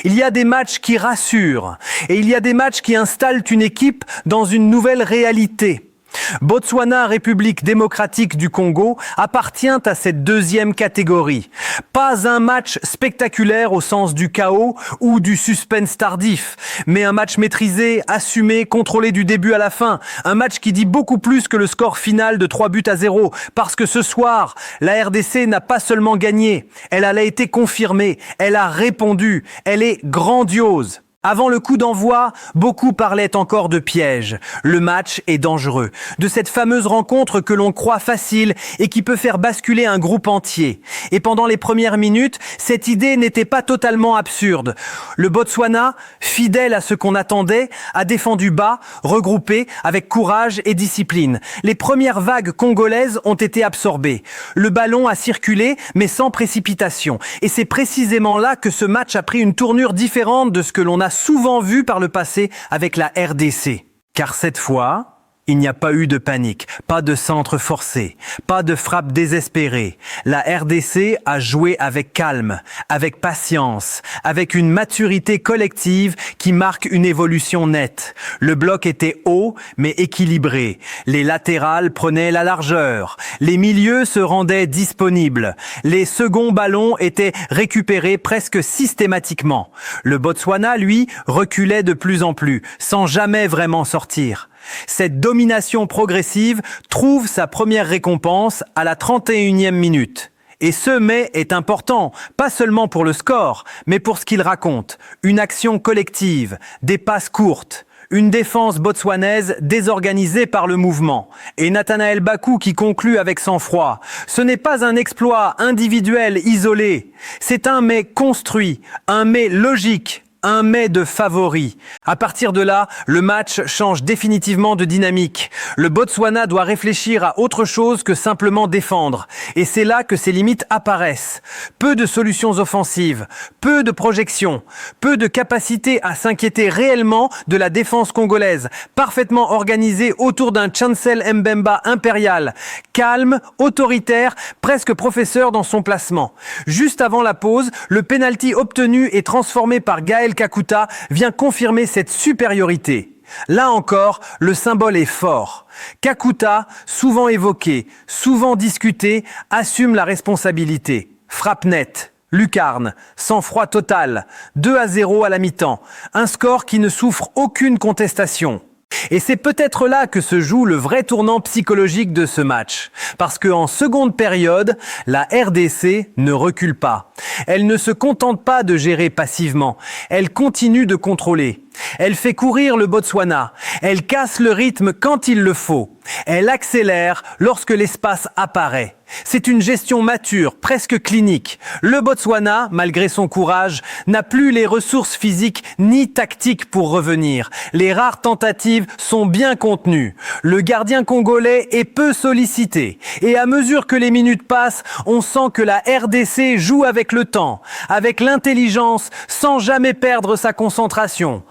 Il y a des matchs qui rassurent et il y a des matchs qui installent une équipe dans une nouvelle réalité. Botswana, République démocratique du Congo, appartient à cette deuxième catégorie. Pas un match spectaculaire au sens du chaos ou du suspense tardif, mais un match maîtrisé, assumé, contrôlé du début à la fin. Un match qui dit beaucoup plus que le score final de 3-0, parce que ce soir, la RDC n'a pas seulement gagné, elle a été confirmée, elle a répondu, elle est grandiose. Avant le coup d'envoi, beaucoup parlaient encore de piège. Le match est dangereux. De cette fameuse rencontre que l'on croit facile et qui peut faire basculer un groupe entier. Et pendant les premières minutes, cette idée n'était pas totalement absurde. Le Botswana, fidèle à ce qu'on attendait, a défendu bas, regroupé, avec courage et discipline. Les premières vagues congolaises ont été absorbées. Le ballon a circulé, mais sans précipitation. Et c'est précisément là que ce match a pris une tournure différente de ce que l'on a souvent vu par le passé avec la RDC. Car cette fois, il n'y a pas eu de panique, pas de centre forcé, pas de frappe désespérée. La RDC a joué avec calme, avec patience, avec une maturité collective qui marque une évolution nette. Le bloc était haut, mais équilibré. Les latérales prenaient la largeur. Les milieux se rendaient disponibles. Les seconds ballons étaient récupérés presque systématiquement. Le Botswana, lui, reculait de plus en plus, sans jamais vraiment sortir. Cette domination progressive trouve sa première récompense à la 31e minute. Et ce mais est important, pas seulement pour le score, mais pour ce qu'il raconte. Une action collective, des passes courtes, une défense botswanaise désorganisée par le mouvement. Et Nathanaël Bakou qui conclut avec sang-froid. Ce n'est pas un exploit individuel isolé, c'est un mais construit, un mais logique. Un mais de favori. À partir de là, le match change définitivement de dynamique. Le Botswana doit réfléchir à autre chose que simplement défendre. Et c'est là que ses limites apparaissent. Peu de solutions offensives, peu de projections, peu de capacité à s'inquiéter réellement de la défense congolaise, parfaitement organisée autour d'un Chancel Mbemba impérial, calme, autoritaire, presque professeur dans son placement. Juste avant la pause, le penalty obtenu et transformé par Gaël Kakuta vient confirmer cette supériorité. Là encore, le symbole est fort. Kakuta, souvent évoqué, souvent discuté, assume la responsabilité. Frappe nette, lucarne, sang-froid total, 2-0 à la mi-temps. Un score qui ne souffre aucune contestation. Et c'est peut-être là que se joue le vrai tournant psychologique de ce match. Parce qu'en seconde période, la RDC ne recule pas. Elle ne se contente pas de gérer passivement. Elle continue de contrôler. Elle fait courir le Botswana. Elle casse le rythme quand il le faut. Elle accélère lorsque l'espace apparaît. C'est une gestion mature, presque clinique. Le Botswana, malgré son courage, n'a plus les ressources physiques ni tactiques pour revenir. Les rares tentatives sont bien contenues. Le gardien congolais est peu sollicité. Et à mesure que les minutes passent, on sent que la RDC joue avec le temps, avec l'intelligence, sans jamais perdre sa concentration.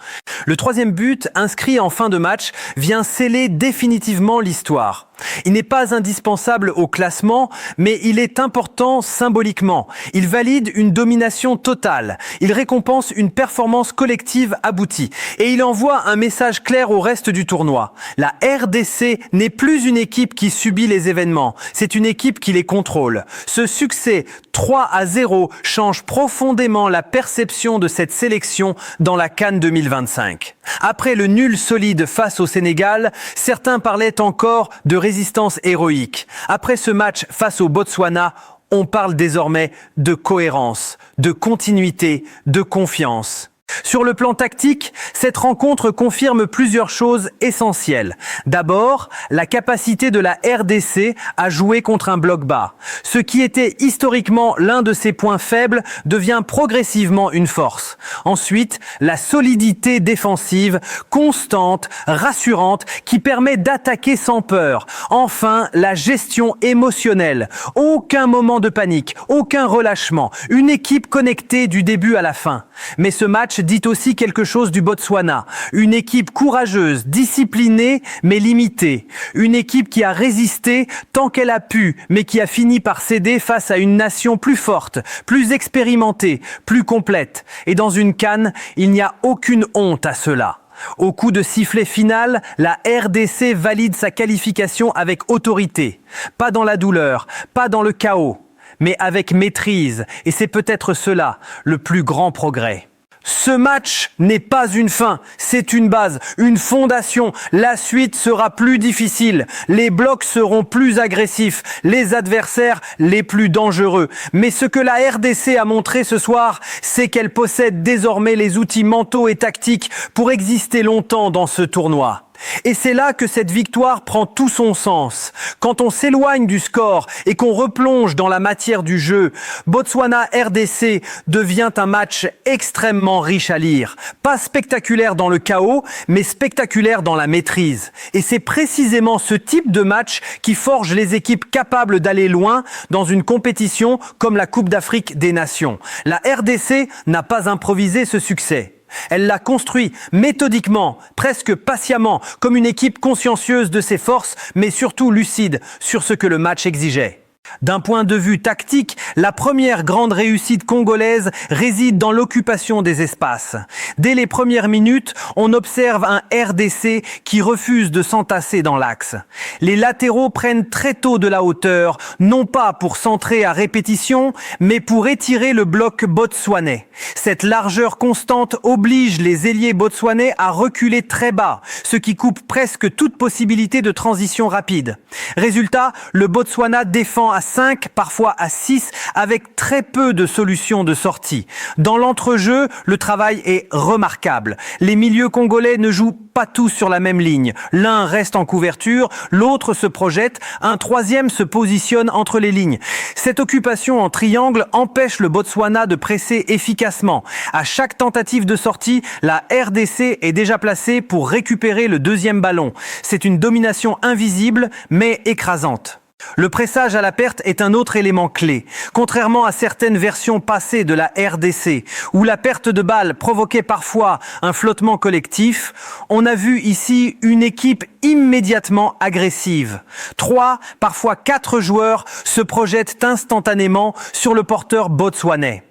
Le troisième but, inscrit en fin de match, vient sceller définitivement l'histoire. Il n'est pas indispensable au classement, mais il est important symboliquement. Il valide une domination totale. Il récompense une performance collective aboutie. Et il envoie un message clair au reste du tournoi. La RDC n'est plus une équipe qui subit les événements. C'est une équipe qui les contrôle. Ce succès 3-0 change profondément la perception de cette sélection dans la CAN 2025. Après le nul solide face au Sénégal, certains parlaient encore de résistance héroïque. Après ce match face au Botswana, on parle désormais de cohérence, de continuité, de confiance. Sur le plan tactique, cette rencontre confirme plusieurs choses essentielles. D'abord, la capacité de la RDC à jouer contre un bloc bas. Ce qui était historiquement l'un de ses points faibles devient progressivement une force. Ensuite, la solidité défensive, constante, rassurante, qui permet d'attaquer sans peur. Enfin, la gestion émotionnelle. Aucun moment de panique, aucun relâchement. Une équipe connectée du début à la fin. Mais ce match match dit aussi quelque chose du Botswana. Une équipe courageuse, disciplinée, mais limitée. Une équipe qui a résisté tant qu'elle a pu, mais qui a fini par céder face à une nation plus forte, plus expérimentée, plus complète. Et dans une CAN, il n'y a aucune honte à cela. Au coup de sifflet final, la RDC valide sa qualification avec autorité. Pas dans la douleur, pas dans le chaos, mais avec maîtrise. Et c'est peut-être cela, le plus grand progrès. Ce match n'est pas une fin, c'est une base, une fondation. La suite sera plus difficile, les blocs seront plus agressifs, les adversaires les plus dangereux. Mais ce que la RDC a montré ce soir, c'est qu'elle possède désormais les outils mentaux et tactiques pour exister longtemps dans ce tournoi. Et c'est là que cette victoire prend tout son sens. Quand on s'éloigne du score et qu'on replonge dans la matière du jeu, Botswana-RDC devient un match extrêmement riche à lire. Pas spectaculaire dans le chaos, mais spectaculaire dans la maîtrise. Et c'est précisément ce type de match qui forge les équipes capables d'aller loin dans une compétition comme la Coupe d'Afrique des Nations. La RDC n'a pas improvisé ce succès. Elle l'a construit méthodiquement, presque patiemment, comme une équipe consciencieuse de ses forces, mais surtout lucide sur ce que le match exigeait. D'un point de vue tactique, la première grande réussite congolaise réside dans l'occupation des espaces. Dès les premières minutes, on observe un RDC qui refuse de s'entasser dans l'axe. Les latéraux prennent très tôt de la hauteur, non pas pour centrer à répétition, mais pour étirer le bloc botswanais. Cette largeur constante oblige les ailiers botswanais à reculer très bas, ce qui coupe presque toute possibilité de transition rapide. Résultat, le Botswana défend à 5, parfois à 6, avec très peu de solutions de sortie. Dans l'entrejeu, le travail est remarquable. Les milieux congolais ne jouent pas tous sur la même ligne. L'un reste en couverture, l'autre se projette, un troisième se positionne entre les lignes. Cette occupation en triangle empêche le Botswana de presser efficacement. À chaque tentative de sortie, la RDC est déjà placée pour récupérer le deuxième ballon. C'est une domination invisible, mais écrasante. Le pressage à la perte est un autre élément clé. Contrairement à certaines versions passées de la RDC, où la perte de balle provoquait parfois un flottement collectif, on a vu ici une équipe immédiatement agressive. 3, parfois 4 joueurs se projettent instantanément sur le porteur botswanais.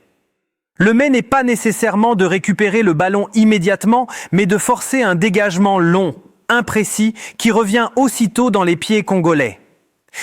Le mais n'est pas nécessairement de récupérer le ballon immédiatement, mais de forcer un dégagement long, imprécis, qui revient aussitôt dans les pieds congolais.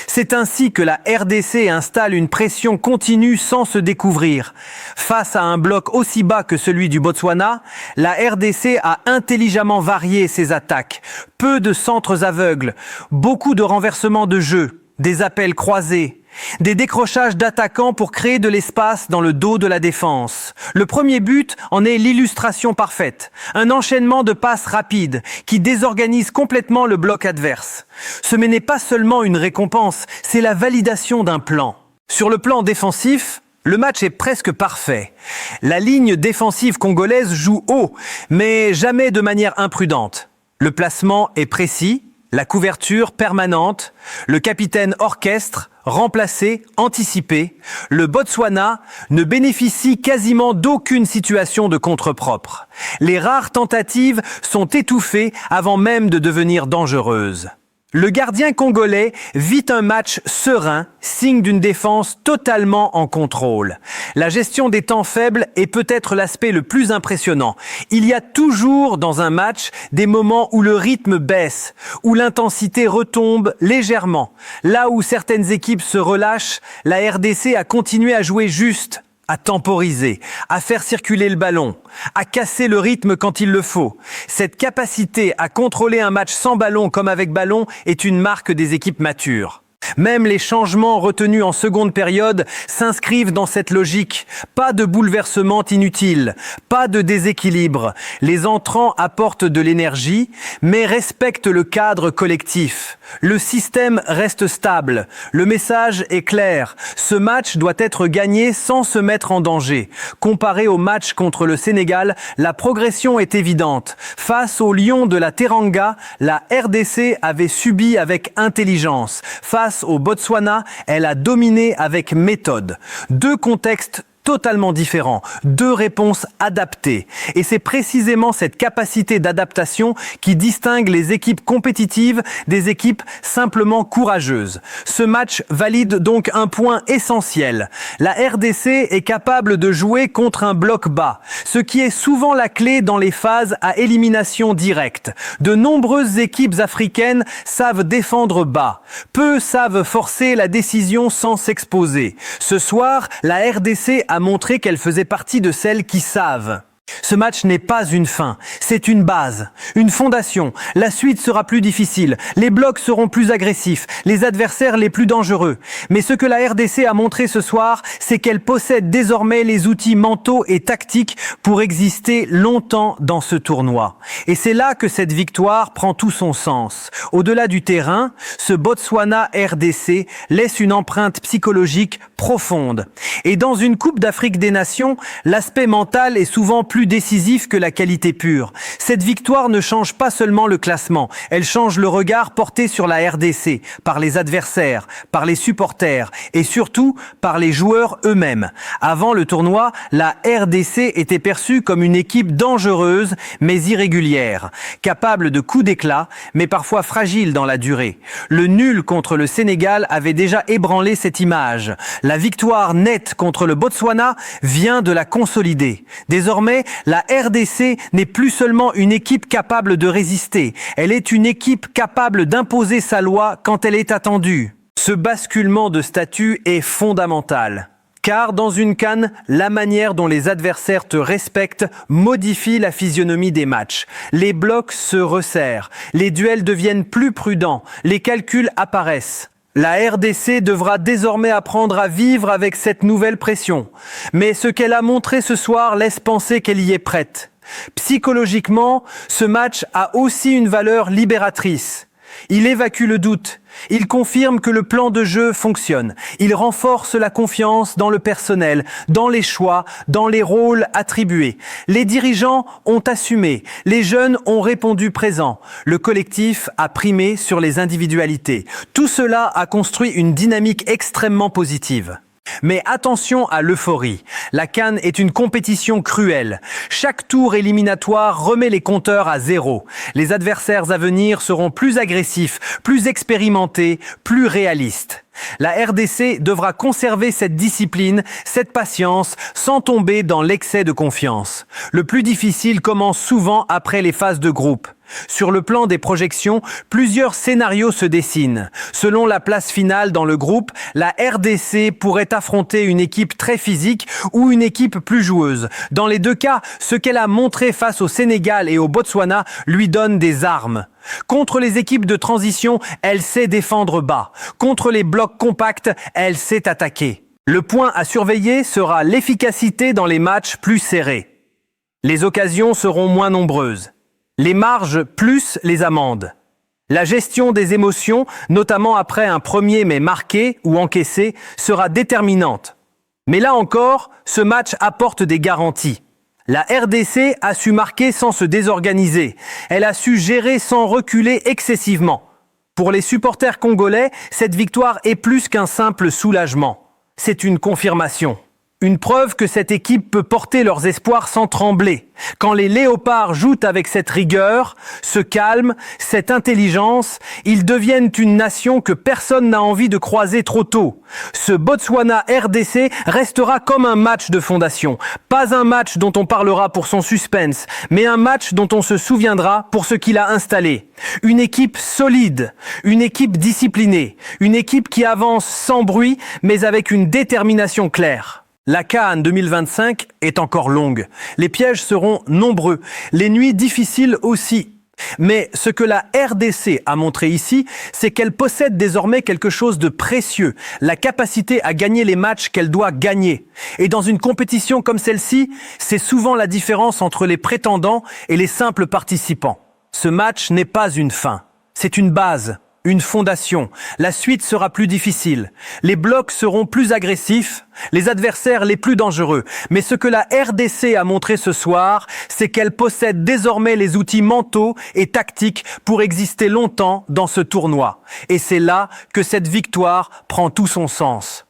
C'est ainsi que la RDC installe une pression continue sans se découvrir. Face à un bloc aussi bas que celui du Botswana, la RDC a intelligemment varié ses attaques. Peu de centres aveugles, beaucoup de renversements de jeu, des appels croisés, des décrochages d'attaquants pour créer de l'espace dans le dos de la défense. Le premier but en est l'illustration parfaite. Un enchaînement de passes rapides qui désorganise complètement le bloc adverse. Ce n'est pas seulement une récompense, c'est la validation d'un plan. Sur le plan défensif, le match est presque parfait. La ligne défensive congolaise joue haut, mais jamais de manière imprudente. Le placement est précis, la couverture permanente, le capitaine orchestre, remplacé, anticipé. Le Botswana ne bénéficie quasiment d'aucune situation de contre-propre. Les rares tentatives sont étouffées avant même de devenir dangereuses. Le gardien congolais vit un match serein, signe d'une défense totalement en contrôle. La gestion des temps faibles est peut-être l'aspect le plus impressionnant. Il y a toujours dans un match des moments où le rythme baisse, où l'intensité retombe légèrement. Là où certaines équipes se relâchent, la RDC a continué à jouer juste, à temporiser, à faire circuler le ballon, à casser le rythme quand il le faut. Cette capacité à contrôler un match sans ballon comme avec ballon est une marque des équipes matures. Même les changements retenus en seconde période s'inscrivent dans cette logique. Pas de bouleversement inutile, pas de déséquilibre. Les entrants apportent de l'énergie, mais respectent le cadre collectif. Le système reste stable. Le message est clair. Ce match doit être gagné sans se mettre en danger. Comparé au match contre le Sénégal, la progression est évidente. Face aux Lions de la Teranga, la RDC avait subi avec intelligence. Face au Botswana, elle a dominé avec méthode. Deux contextes totalement différents, deux réponses adaptées. Et c'est précisément cette capacité d'adaptation qui distingue les équipes compétitives des équipes simplement courageuses. Ce match valide donc un point essentiel. La RDC est capable de jouer contre un bloc bas, ce qui est souvent la clé dans les phases à élimination directe. De nombreuses équipes africaines savent défendre bas. Peu savent forcer la décision sans s'exposer. Ce soir, la RDC a montré qu'elle faisait partie de celles qui savent. Ce match n'est pas une fin, c'est une base, une fondation. La suite sera plus difficile, les blocs seront plus agressifs, les adversaires les plus dangereux. Mais ce que la RDC a montré ce soir, c'est qu'elle possède désormais les outils mentaux et tactiques pour exister longtemps dans ce tournoi. Et c'est là que cette victoire prend tout son sens. Au-delà du terrain, ce Botswana-RDC laisse une empreinte psychologique profonde. Et dans une Coupe d'Afrique des Nations, l'aspect mental est souvent plus décisif que la qualité pure. Cette victoire ne change pas seulement le classement, elle change le regard porté sur la RDC, par les adversaires, par les supporters et surtout par les joueurs eux-mêmes. Avant le tournoi, la RDC était perçue comme une équipe dangereuse mais irrégulière, capable de coups d'éclat mais parfois fragile dans la durée. Le nul contre le Sénégal avait déjà ébranlé cette image. La victoire nette contre le Botswana vient de la consolider. Désormais, la RDC n'est plus seulement une équipe capable de résister, elle est une équipe capable d'imposer sa loi quand elle est attendue. Ce basculement de statut est fondamental. Car dans une CAN, la manière dont les adversaires te respectent modifie la physionomie des matchs. Les blocs se resserrent, les duels deviennent plus prudents, les calculs apparaissent. La RDC devra désormais apprendre à vivre avec cette nouvelle pression. Mais ce qu'elle a montré ce soir laisse penser qu'elle y est prête. Psychologiquement, ce match a aussi une valeur libératrice. Il évacue le doute. Il confirme que le plan de jeu fonctionne. Il renforce la confiance dans le personnel, dans les choix, dans les rôles attribués. Les dirigeants ont assumé. Les jeunes ont répondu présent. Le collectif a primé sur les individualités. Tout cela a construit une dynamique extrêmement positive. Mais attention à l'euphorie. La CAN est une compétition cruelle. Chaque tour éliminatoire remet les compteurs à zéro. Les adversaires à venir seront plus agressifs, plus expérimentés, plus réalistes. La RDC devra conserver cette discipline, cette patience, sans tomber dans l'excès de confiance. Le plus difficile commence souvent après les phases de groupe. Sur le plan des projections, plusieurs scénarios se dessinent. Selon la place finale dans le groupe, la RDC pourrait affronter une équipe très physique ou une équipe plus joueuse. Dans les deux cas, ce qu'elle a montré face au Sénégal et au Botswana lui donne des armes. Contre les équipes de transition, elle sait défendre bas. Contre les blocs compacts, elle sait attaquer. Le point à surveiller sera l'efficacité dans les matchs plus serrés. Les occasions seront moins nombreuses. Les marges plus les amendes. La gestion des émotions, notamment après un premier mais marqué ou encaissé, sera déterminante. Mais là encore, ce match apporte des garanties. La RDC a su marquer sans se désorganiser. Elle a su gérer sans reculer excessivement. Pour les supporters congolais, cette victoire est plus qu'un simple soulagement. C'est une confirmation. Une preuve que cette équipe peut porter leurs espoirs sans trembler. Quand les léopards jouent avec cette rigueur, ce calme, cette intelligence, ils deviennent une nation que personne n'a envie de croiser trop tôt. Ce Botswana-RDC restera comme un match de fondation. Pas un match dont on parlera pour son suspense, mais un match dont on se souviendra pour ce qu'il a installé. Une équipe solide, une équipe disciplinée, une équipe qui avance sans bruit, mais avec une détermination claire. La CAN 2025 est encore longue. Les pièges seront nombreux, les nuits difficiles aussi. Mais ce que la RDC a montré ici, c'est qu'elle possède désormais quelque chose de précieux, la capacité à gagner les matchs qu'elle doit gagner. Et dans une compétition comme celle-ci, c'est souvent la différence entre les prétendants et les simples participants. Ce match n'est pas une fin, c'est une base. Une fondation. La suite sera plus difficile. Les blocs seront plus agressifs, les adversaires les plus dangereux. Mais ce que la RDC a montré ce soir, c'est qu'elle possède désormais les outils mentaux et tactiques pour exister longtemps dans ce tournoi. Et c'est là que cette victoire prend tout son sens.